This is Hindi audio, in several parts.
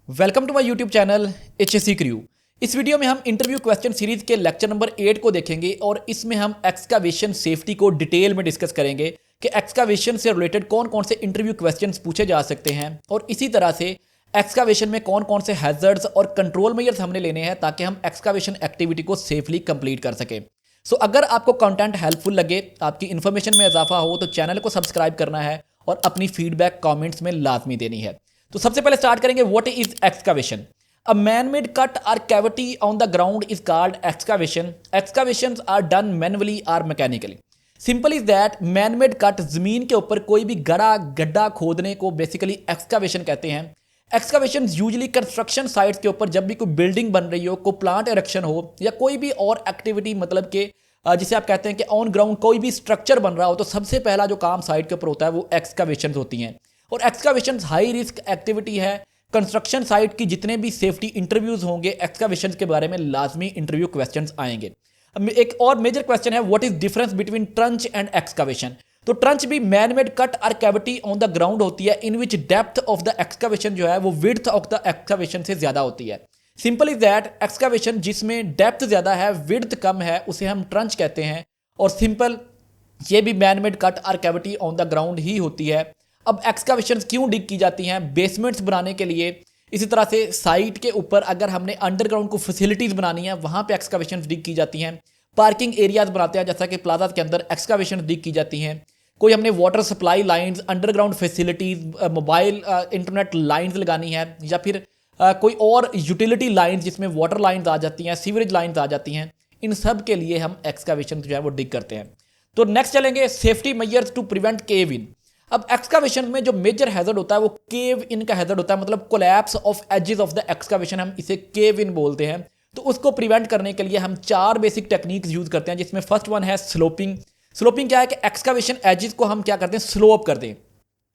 Welcome to my YouTube channel HSC crew. इस वीडियो में हम इंटरव्यू क्वेश्चन सीरीज के लेक्चर नंबर 8 को देखेंगे और इसमें हम एक्सकावेशन सेफ्टी को डिटेल में डिस्कस करेंगे कि एक्सकावेशन से रिलेटेड कौन कौन से इंटरव्यू क्वेश्चंस पूछे जा सकते हैं और इसी तरह से एक्सकावेशन में कौन कौन से हैजर्ड्स और कंट्रोल मेजर्स हमने लेने हैं ताकि हम एक्सकावेशन एक्टिविटी को सेफली कंप्लीट कर सकें। सो अगर आपको कंटेंट हेल्पफुल लगे, आपकी इन्फॉर्मेशन में इजाफा हो, तो चैनल को सब्सक्राइब करना है और अपनी फीडबैक कमेंट्स में लाजमी देनी है। तो सबसे पहले स्टार्ट करेंगे, what is excavation. A man made cut और cavity on the ground is called excavation. Excavations are done manually और mechanically. Simple is that man made cut, जमीन के ऊपर कोई भी गड्ढा खोदने को बेसिकली एक्सकावेशन कहते हैं। एक्सकावेशन यूजली कंस्ट्रक्शन साइट्स के ऊपर, जब भी कोई बिल्डिंग बन रही हो, कोई प्लांट इरेक्शन हो या कोई भी और एक्टिविटी, मतलब कि जिसे आप कहते हैं कि ऑन ग्राउंड कोई भी स्ट्रक्चर बन रहा हो, तो सबसे पहला जो काम साइट के ऊपर होता है वो एक्सकावेशन होती हैं। और एक्सकावेशन हाई रिस्क एक्टिविटी है। कंस्ट्रक्शन साइट की जितने भी सेफ्टी इंटरव्यूज होंगे, एक्सकावेशन के बारे में लाजमी इंटरव्यू क्वेश्चंस आएंगे। एक और मेजर क्वेश्चन है, what is difference between trench and excavation. तो ट्रंच भी मैन मेड कट और कैविटी ऑन द ग्राउंड होती है, इन विच डेप्थ ऑफ द एक्सकावेशन जो है वो विड्थ ऑफ द एक्सकावेशन से ज्यादा होती है। सिंपल इज दैट एक्सकावेशन जिसमें डेप्थ ज्यादा है, विड्थ कम है, उसे हम ट्रंच कहते हैं। और सिंपल ये भी मैन मेड कट और कैविटी ऑन द ग्राउंड ही होती है। अब एक्सकावेशन क्यों डिग की जाती हैं? बेसमेंट्स बनाने के लिए। इसी तरह से साइट के ऊपर अगर हमने अंडरग्राउंड को फैसिलिटीज बनानी है, वहां पे एक्सकावेशन डिग की जाती हैं। पार्किंग एरियाज बनाते हैं, जैसा कि प्लाजा के अंदर एक्सकावेशन डिग की जाती हैं। कोई हमने water supply lines, underground facilities, mobile internet lines लगानी है, या फिर कोई और यूटिलिटी लाइंस जिसमें वाटर लाइंस आ जाती हैं, सीवरेज लाइंस आ जाती हैं, इन सब के लिए हम एक्सकावेशन जो है वो डिग करते हैं। तो नेक्स्ट चलेंगे, सेफ्टी मेजर्स टू प्रिवेंट केव इन। अब एक्सकावेशन में जो मेजर हैजर्ड होता है वो केव इन का हैजर्ड होता है, मतलब collapse of edges of the excavation, हम इसे केव इन बोलते हैं। तो उसको प्रिवेंट करने के लिए हम 4 बेसिक टेक्निक्स यूज करते हैं, जिसमें फर्स्ट वन है स्लोपिंग। स्लोपिंग क्या है कि एक्सकावेशन एजेस को हम क्या करते हैं, स्लोप करते हैं।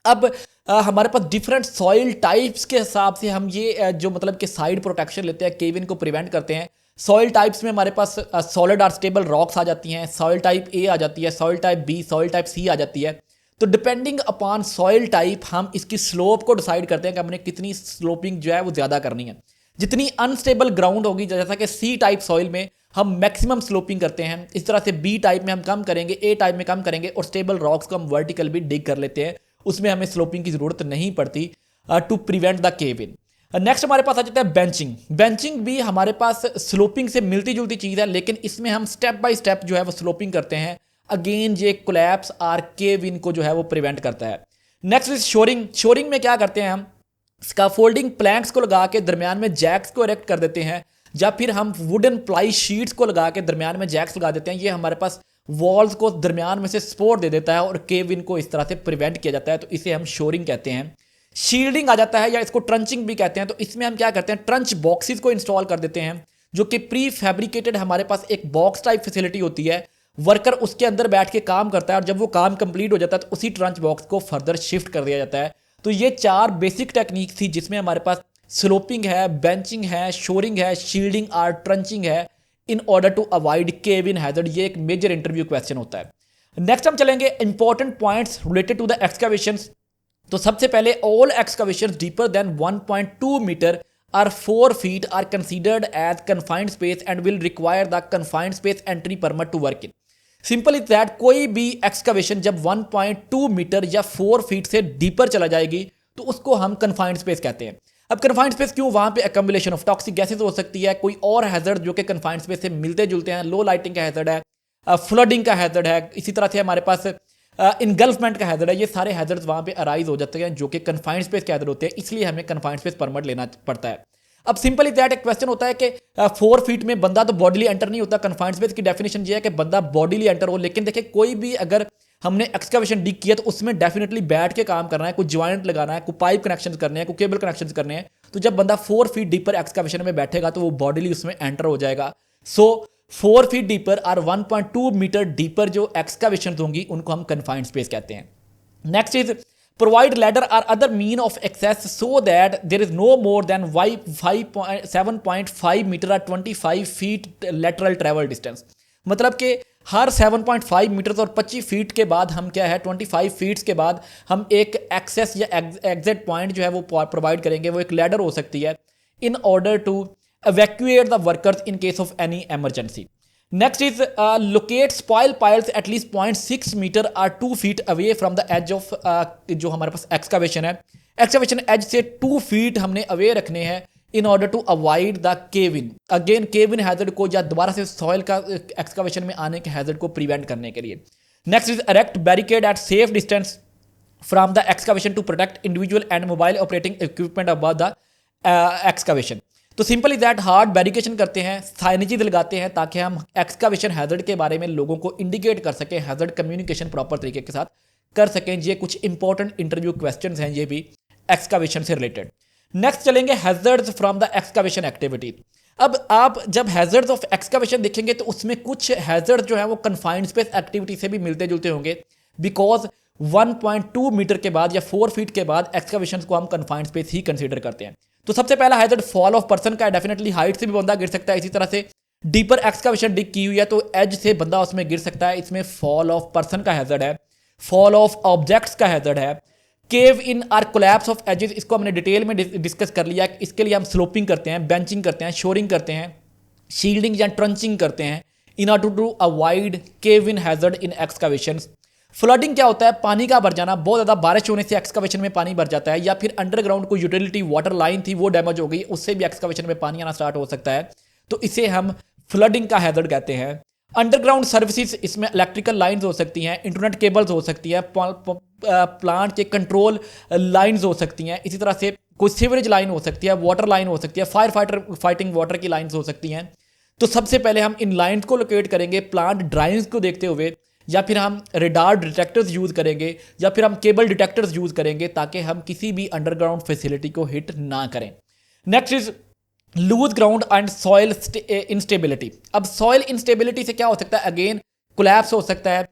अब हमारे पास डिफरेंट सॉइल टाइप्स के हिसाब से हम ये जो मतलब कि साइड प्रोटेक्शन लेते हैं, केव इन को प्रिवेंट करते हैं। सॉइल टाइप्स में हमारे पास सॉलिड और स्टेबल रॉक्स आ जाती हैं, सॉइल टाइप ए आ जाती है, soil type B, soil type C आ जाती है। तो डिपेंडिंग अपॉन सॉइल टाइप हम इसकी स्लोप को डिसाइड करते हैं कि हमने कितनी स्लोपिंग जो है वो ज़्यादा करनी है। जितनी अनस्टेबल ग्राउंड होगी, जैसा कि सी टाइप सॉइल में हम मैक्सिमम स्लोपिंग करते हैं, इस तरह से बी टाइप में हम कम करेंगे, ए टाइप में कम करेंगे, और स्टेबल रॉक्स को हम वर्टिकल भी डिग कर लेते हैं, उसमें हमें स्लोपिंग की ज़रूरत नहीं पड़ती to prevent the cave in. Next हमारे पास आ जाता है बेंचिंग। बेंचिंग भी हमारे पास स्लोपिंग से मिलती जुलती चीज़ है, लेकिन इसमें हम स्टेप बाय स्टेप जो है वो स्लोपिंग करते हैं। अगेन ये कोलैप्स और केव इन को जो है वो प्रिवेंट करता है। Next is shoring. शोरिंग में क्या करते हैं हम, स्काफोल्डिंग प्लैंक्स को लगा के दरमियान में जैक्स को इरेक्ट कर देते हैं, या फिर हम वुडन प्लाई शीट्स को लगा के दरमियान में जैक्स लगा देते हैं। ये हमारे पास वॉल्स को दरमियान में से सपोर्ट दे देता है और केव इन को इस तरह से प्रिवेंट किया जाता है, तो इसे हम शोरिंग कहते हैं। शील्डिंग आ जाता है, या इसको ट्रंचिंग भी कहते हैं। तो इसमें हम क्या करते हैं, ट्रंच बॉक्सेस को इंस्टॉल कर देते हैं, जो कि प्री फैब्रिकेटेड हमारे पास एक बॉक्स टाइप फैसिलिटी होती है। वर्कर उसके अंदर बैठ के काम करता है, और जब वो काम कंप्लीट हो जाता है तो उसी ट्रंच बॉक्स को फर्दर शिफ्ट कर दिया जाता है। तो ये 4 बेसिक टेक्निक थी, जिसमें हमारे पास स्लोपिंग है, बेंचिंग है, शोरिंग है, शील्डिंग और ट्रंचिंग है, in order to avoid cave in hazard. ये एक मेजर इंटरव्यू क्वेश्चन होता है। नेक्स्ट हम चलेंगे important points related to the excavations. तो सबसे पहले, all excavations deeper than 1.2 metre or 4 feet are considered as confined space and will require the confined space entry permit to work in। Simple is that कोई भी एक्सकावेशन जब 1.2 मीटर या 4 फीट से डीपर चला जाएगी तो उसको हम कन्फाइंड स्पेस कहते हैं। अब कन्फाइंड स्पेस क्यों? वहां पे अकम्युलेशन ऑफ टॉक्सिक गैसेस हो सकती है, कोई और हैजर्ड जो कि कन्फाइंड स्पेस से मिलते जुलते हैं। लो लाइटिंग का हैजर्ड है, फ्लडिंग का हैजर्ड है, इसी तरह से हमारे पास इनगल्फमेंट का हैजर्ड है। ये सारे हैजर्ड्स वहां पे अराइज हो जाते हैं, जो कि कन्फाइंड स्पेस के हैजर्ड होते हैं, इसलिए हमें कन्फाइंड स्पेस परमिट लेना पड़ता है। अब सिंपल इज दैट एक क्वेश्चन होता है कि 4 फीट में बंदा तो बॉडीली एंटर नहीं होता। कन्फाइंड स्पेस की डेफिनेशन ये है कि बंदा बॉडीली एंटर हो, लेकिन देखिए कोई भी अगर हमने एक्सकावेशन डिग किया तो उसमें डेफिनेटली बैठ के काम करना है, कोई ज्वाइंट लगाना है, कोई पाइप कनेक्शन करने हैं, कोई केबल कनेक्शन करने हैं। तो जब बंदा 4 फीट डीपर एक्सकावेशन में बैठेगा तो वो बॉडीली उसमें एंटर हो जाएगा। सो 4 फीट डीपर और 1.2 मीटर डीपर जो एक्सकावेशन होंगी उनको हम कन्फाइंड स्पेस कहते हैं। Next is provide ladder or other mean of access so that there is no more than 7.5 meter or 25 feet lateral travel distance। मतलब कि हर 7.5 मीटर और 25 फीट के बाद हम क्या है 25 फीट्स के बाद हम एक एक्सेस या एग्जिट पॉइंट जो है वो प्रोवाइड करेंगे। वो एक लैडर हो सकती है, in order to evacuate the workers in case of any emergency. Next is locate spoil piles at least 0.6 meter or 2 feet away from the edge of जो हमारे पास excavation है, excavation edge से 2 feet हमने away रखने हैं in order to avoid the cave in. Again cave in hazard को या दोबारा से soil का excavation में आने के hazard को prevent करने के लिए. Next is erect barricade at safe distance from the excavation to protect individual and mobile operating equipment above the excavation. तो सिंपल इज दैट हार्ड बैरिकेशन करते हैं, साइनेजेस लगाते हैं ताकि हम एक्सकावेशन हैजर्ड के बारे में लोगों को इंडिकेट कर सकें, हैजर्ड कम्युनिकेशन प्रॉपर तरीके के साथ कर सकें. ये कुछ इंपॉर्टेंट इंटरव्यू क्वेश्चंस हैं ये भी एक्सकावेशन से रिलेटेड. नेक्स्ट चलेंगे hazards from the excavation activity. अब आप जब हैजर्ड्स ऑफ एक्सकावेशन देखेंगे तो उसमें कुछ हैजर्ड जो है वो कन्फाइंड स्पेस एक्टिविटी से भी मिलते जुलते होंगे, बिकॉज 1.2 मीटर के बाद या 4 फीट के बाद एक्सकावेशन को हम कन्फाइंड स्पेस ही कंसीडर करते हैं. तो सबसे पहला हैजर्ड फॉल ऑफ पर्सन का है. डेफिनेटली हाइट से भी बंदा गिर सकता है. इसी तरह से डीपर एक्सकावेशन डिग की हुई है तो एज से बंदा उसमें गिर सकता है. इसमें फॉल ऑफ पर्सन का हैजर्ड है, फॉल ऑफ ऑब्जेक्ट्स का हैजर्ड है. Cave in or collapse of edges, इसको हमने डिटेल में डिस्कस कर लिया. इसके लिए हम स्लोपिंग करते हैं, बेंचिंग करते हैं, शोरिंग करते हैं, शील्डिंग या ट्रंचिंग करते हैं in order to avoid cave in hazard in excavation. Flooding क्या होता है? पानी का भर जाना. बहुत ज़्यादा बारिश होने से एक्सकावेशन में पानी भर जाता है, या फिर अंडरग्राउंड कोई यूटिलिटी वाटर लाइन थी वो डैमेज हो गई, उससे भी एक्सकावेशन में पानी आना स्टार्ट हो सकता है. तो इसे हम फ्लडिंग का हैजर्ड कहते हैं. अंडरग्राउंड सर्विसेज, इसमें इलेक्ट्रिकल लाइंस हो सकती हैं, इंटरनेट केबल्स हो सकती हैं, प्लांट के कंट्रोल लाइंस हो सकती हैं. इसी तरह से कोई सीवरेज लाइन हो सकती है, वाटर लाइन हो सकती है, फायर फाइटिंग वाटर की लाइन्स हो सकती हैं. तो सबसे पहले हम इन लाइन्स को लोकेट करेंगे प्लांट ड्राइंग्स को देखते हुए, या फिर हम रेडार डिटेक्टर्स यूज़ करेंगे, या फिर हम केबल डिटेक्टर्स यूज़ करेंगे ताकि हम किसी भी अंडरग्राउंड फैसिलिटी को हिट ना करें. Next is loose ground and soil instability. अब सॉइल इंस्टेबिलिटी से क्या हो सकता है? अगेन कोलैप्स हो सकता है,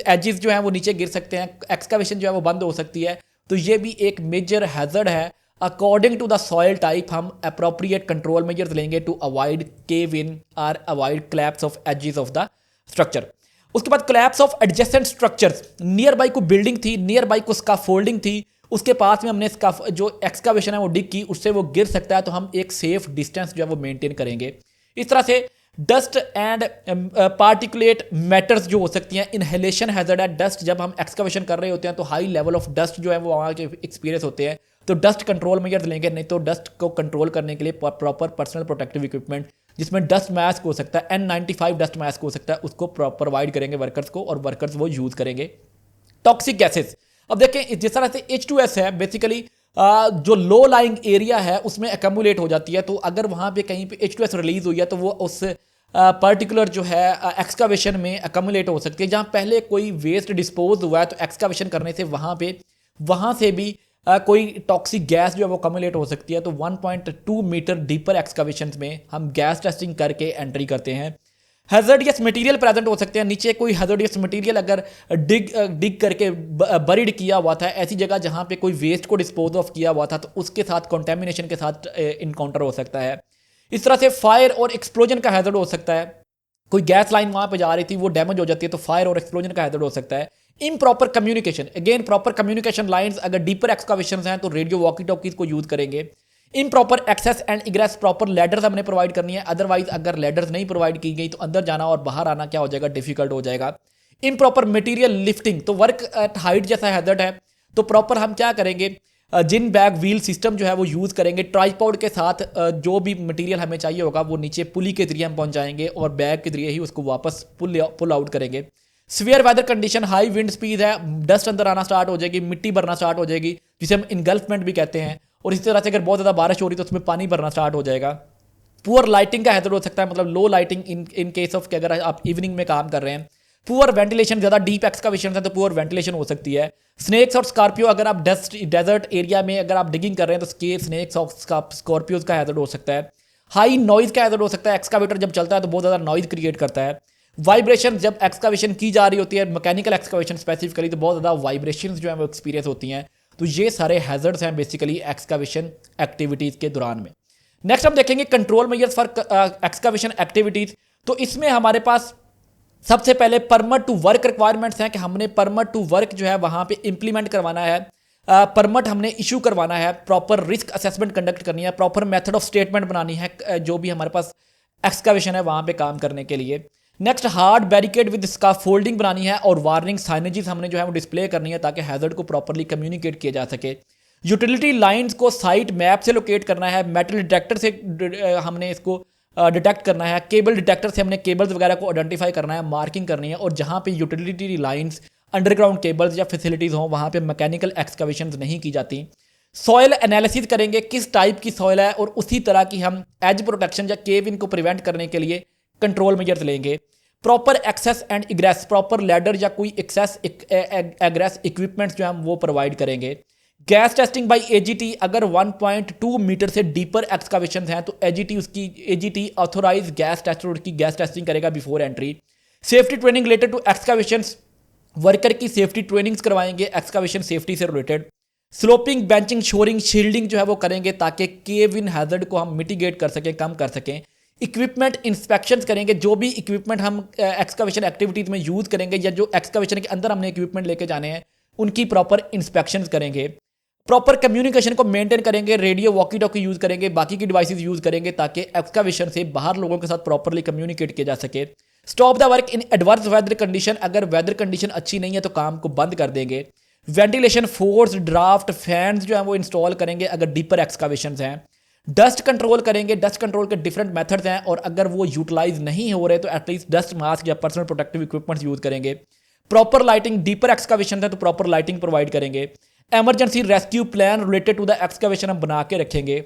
एजेस जो है वो नीचे गिर सकते हैं, एक्सकावेशन जो है वो बंद हो सकती है. तो ये भी एक मेजर हैजर्ड है. According to the soil type हम अप्रोप्रिएट कंट्रोल मेजर्स लेंगे टू अवॉइड केव इन और avoid collapse of edges of the structure. उसके बाद collapse of adjacent structures. Nearby को बिल्डिंग थी, नियर बाई को स्काफोल्डिंग थी, उसके पास में हमने जो एक्सकावेशन है वो डिग की, उससे वो गिर सकता है. तो हम एक सेफ डिस्टेंस जो है वो मेंटेन करेंगे. इस तरह से डस्ट एंड पार्टिकुलेट मैटर्स जो हो सकती हैं, इनहेलेशन हैजर्ड है. डस्ट जब हम एक्सकावेशन कर रहे होते हैं तो हाई लेवल ऑफ डस्ट जो है वो वहाँ के एक्सपीरियंस होते हैं. तो डस्ट कंट्रोल मेजर्स लेंगे, नहीं तो डस्ट को कंट्रोल करने के लिए प्रॉपर पर्सनल प्रोटेक्टिव इक्विपमेंट जिसमें डस्ट मास्क हो सकता है, N95 डस्ट मास्क हो सकता है, उसको प्रोवाइड करेंगे वर्कर्स को, और वर्कर्स वो यूज़ करेंगे. Toxic gases. अब देखें जिस तरह से H2S है बेसिकली जो लो लाइंग एरिया है उसमें एकमुलेट हो जाती है. तो अगर वहाँ पे कहीं पे H2S रिलीज हुई है तो वो उस पर्टिकुलर जो है एक्सकावेशन में एकमुलेट हो सकती है. जहाँ पहले कोई वेस्ट डिस्पोज हुआ है तो एक्सकावेशन करने से वहाँ से भी कोई टॉक्सिक गैस जो है वो कम्युलेट हो सकती है. तो 1.2 मीटर डीपर एक्सकावेशन में हम गैस टेस्टिंग करके एंट्री करते हैं. हैजर्डियस मटेरियल प्रेजेंट हो सकते हैं. नीचे कोई हैजर्डियस मटेरियल अगर डिग करके बरीड किया हुआ था ऐसी जगह जहाँ पे कोई वेस्ट को डिस्पोज ऑफ किया हुआ था, तो उसके साथ कंटेमिनेशन के साथ इनकाउंटर हो सकता है. इस तरह से फायर और एक्सप्लोजन का हैजर्ड हो सकता है. कोई गैस लाइन वहाँ पे जा रही थी वो डैमेज हो जाती है तो फायर और एक्सप्लोजन का हैजर्ड हो सकता है. Improper communication. Again proper communication lines अगर डीपर एक्सकावेशन हैं तो रेडियो वॉकी टॉकीज को यूज करेंगे. Improper access and egress. Proper ladders हमने प्रोवाइड करनी है, अदरवाइज अगर लेडर्स नहीं प्रोवाइड की गई तो अंदर जाना और बाहर आना क्या हो जाएगा? डिफिकल्ट हो जाएगा. Improper material lifting. तो वर्क एट हाइट जैसा हैजर्ड है तो प्रॉपर हम क्या करेंगे? जिन बैग व्हील सिस्टम जो है वो यूज़ करेंगे. ट्राइपॉड के साथ जो भी मटेरियल हमें चाहिए होगा वो नीचे पुली के जरिए हम पहुंचाएंगे और बैग के जरिए ही उसको वापस पुल आउट करेंगे. Severe weather condition, high wind speed है, डस्ट अंदर आना स्टार्ट हो जाएगी, मिट्टी भरना स्टार्ट हो जाएगी जिसे हम इनगल्फमेंट भी कहते हैं. और इसी तरह से अगर बहुत ज़्यादा बारिश हो रही तो उसमें पानी भरना स्टार्ट हो जाएगा. पुअर लाइटिंग का हैजर्ड हो सकता है, मतलब low lighting in case of कि अगर आप इवनिंग में काम कर रहे हैं. Poor ventilation. ज़्यादा डीप एक्सकावेशन है तो पुअर वेंटिलेशन हो सकती है. स्नेक्स और स्कॉर्पियो. अगर आप डेजर्ट एरिया में अगर आप डिगिंग कर रहे हैं तो स्नेक्स और स्कॉर्पियोज का हैजर्ड हो सकता है. हाई नॉइज का हैजर्ड हो सकता है. एक्सकावेटर जब चलता है तो बहुत ज़्यादा नॉइज क्रिएट करता है. वाइब्रेशन. जब एक्सकावेशन की जा रही होती है मैकेनिकल एक्सकावेशन स्पेसिफिकली तो बहुत ज़्यादा वाइब्रेशन जो है वो एक्सपीरियंस होती हैं. तो ये सारे हैजर्ड्स हैं बेसिकली एक्सकावेशन एक्टिविटीज़ के दौरान में. नेक्स्ट हम देखेंगे control measures for excavation activities. तो इसमें हमारे पास सबसे पहले परमिट टू वर्क रिक्वायरमेंट्स हैं कि हमने परमिट टू वर्क जो है वहाँ पे इंप्लीमेंट करवाना है. परमिट हमने इशू करवाना है, प्रॉपर रिस्क असेसमेंट कंडक्ट करनी है, प्रॉपर मेथड ऑफ स्टेटमेंट बनानी है जो भी हमारे पास एक्सकावेशन है वहाँ पे काम करने के लिए। Next hard barricade with scaffolding बनानी है और वार्निंग साइनेजेस हमने जो है वो डिस्प्ले करनी है ताकि हैजर्ड को प्रॉपरली कम्युनिकेट किया जा सके। यूटिलिटी लाइंस को साइट मैप से लोकेट करना है, मेटल डिटेक्टर से हमने इसको डिटेक्ट करना है, केबल डिटेक्टर से हमने केबल्स वगैरह को आइडेंटिफाई करना है, मार्किंग करनी है, और जहाँ पे यूटिलिटी लाइंस, अंडरग्राउंड केबल्स या फैसिलिटीज़ हों वहाँ पे मैकेनिकल एक्सकवेशन नहीं की जाती। सॉयल एनालिसिस करेंगे किस टाइप की सॉयल है, और उसी तरह की हम एज प्रोटेक्शन या केव इन को प्रिवेंट करने के लिए कंट्रोल मेजर्स लेंगे। Proper access and egress, proper ladder या कोई एक्सेस एग्रेस इक्विपमेंट्स जो हम वो प्रोवाइड करेंगे। गैस टेस्टिंग बाय एजीटी, अगर 1.2 मीटर से डीपर एक्सकावेशन हैं तो एजीटी ऑथोराइज गैस टेस्टर उसकी गैस टेस्टिंग करेगा before entry. Safety training related to excavation, worker की सेफ्टी ट्रेनिंग्स करवाएंगे एक्सकावेशन सेफ्टी से related. Sloping, benching, shoring, shielding जो है वो करेंगे ताकि केव इन हैजर्ड को हम मिटिगेट कर सकें, कम कर सकें। इक्विपमेंट इंस्पेक्शंस करेंगे, जो भी इक्विपमेंट हम एक्सकावेशन एक्टिविटीज़ में यूज़ करेंगे या जो एक्सकावेशन के अंदर हमने इक्विपमेंट लेके जाने हैं उनकी प्रॉपर इंस्पेक्शंस करेंगे। प्रॉपर कम्युनिकेशन को मेंटेन करेंगे, रेडियो वॉकी टॉकी यूज़ करेंगे, बाकी की डिवाइसेस यूज़ करेंगे ताकि एक्सकावेशन से बाहर लोगों के साथ प्रॉपरली कम्युनिकेट किया जा सके। Stop the work in adverse weather condition, अगर वेदर कंडीशन अच्छी नहीं है तो काम को बंद कर देंगे। वेंटिलेशन, फोर्स, ड्राफ्ट, फैंस जो है वो इंस्टॉल करेंगे अगर डीपर एक्सकावेशन हैं। डस्ट कंट्रोल करेंगे, डस्ट कंट्रोल के डिफरेंट मेथड्स हैं और अगर वो यूटिलाइज नहीं हो रहे तो एटलीस्ट डस्ट मास्क या पर्सनल प्रोटेक्टिव इक्विपमेंट्स यूज़ करेंगे। प्रॉपर लाइटिंग, डीपर एक्सकावेशन है तो प्रॉपर लाइटिंग प्रोवाइड करेंगे। Emergency rescue plan related to the excavation हम बना के रखेंगे।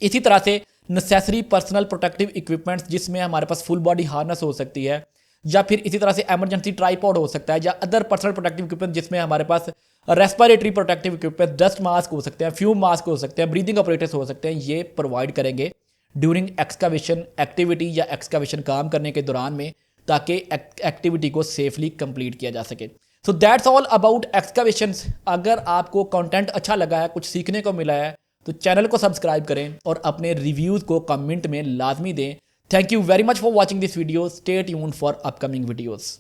इसी तरह से नेसेसरी पर्सनल प्रोटेक्टिव इक्विपमेंट्स जिसमें हमारे पास फुल बॉडी हार्नेस हो सकती है, या फिर इसी तरह से एमरजेंसी ट्राइपॉड हो सकता है, या अदर पर्सनल प्रोटेक्टिव इक्विपमेंट जिसमें हमारे पास respiratory protective equipment, dust mask हो सकते हैं, फ्यूम मास्क हो सकते हैं, ब्रीदिंग ऑपरेटर्स हो सकते हैं, ये प्रोवाइड करेंगे ड्यूरिंग एक्सकावेशन एक्टिविटी या एक्सकावेशन काम करने के दौरान में, ताकि एक्टिविटी को सेफली कंप्लीट किया जा सके। So that's all about excavations. अगर आपको कंटेंट अच्छा लगा है, कुछ सीखने को मिला है, तो चैनल को सब्सक्राइब करें और अपने रिव्यूज़ को कमेंट में लाजमी दें। Thank you very much for watching this video. Stay tuned for upcoming videos.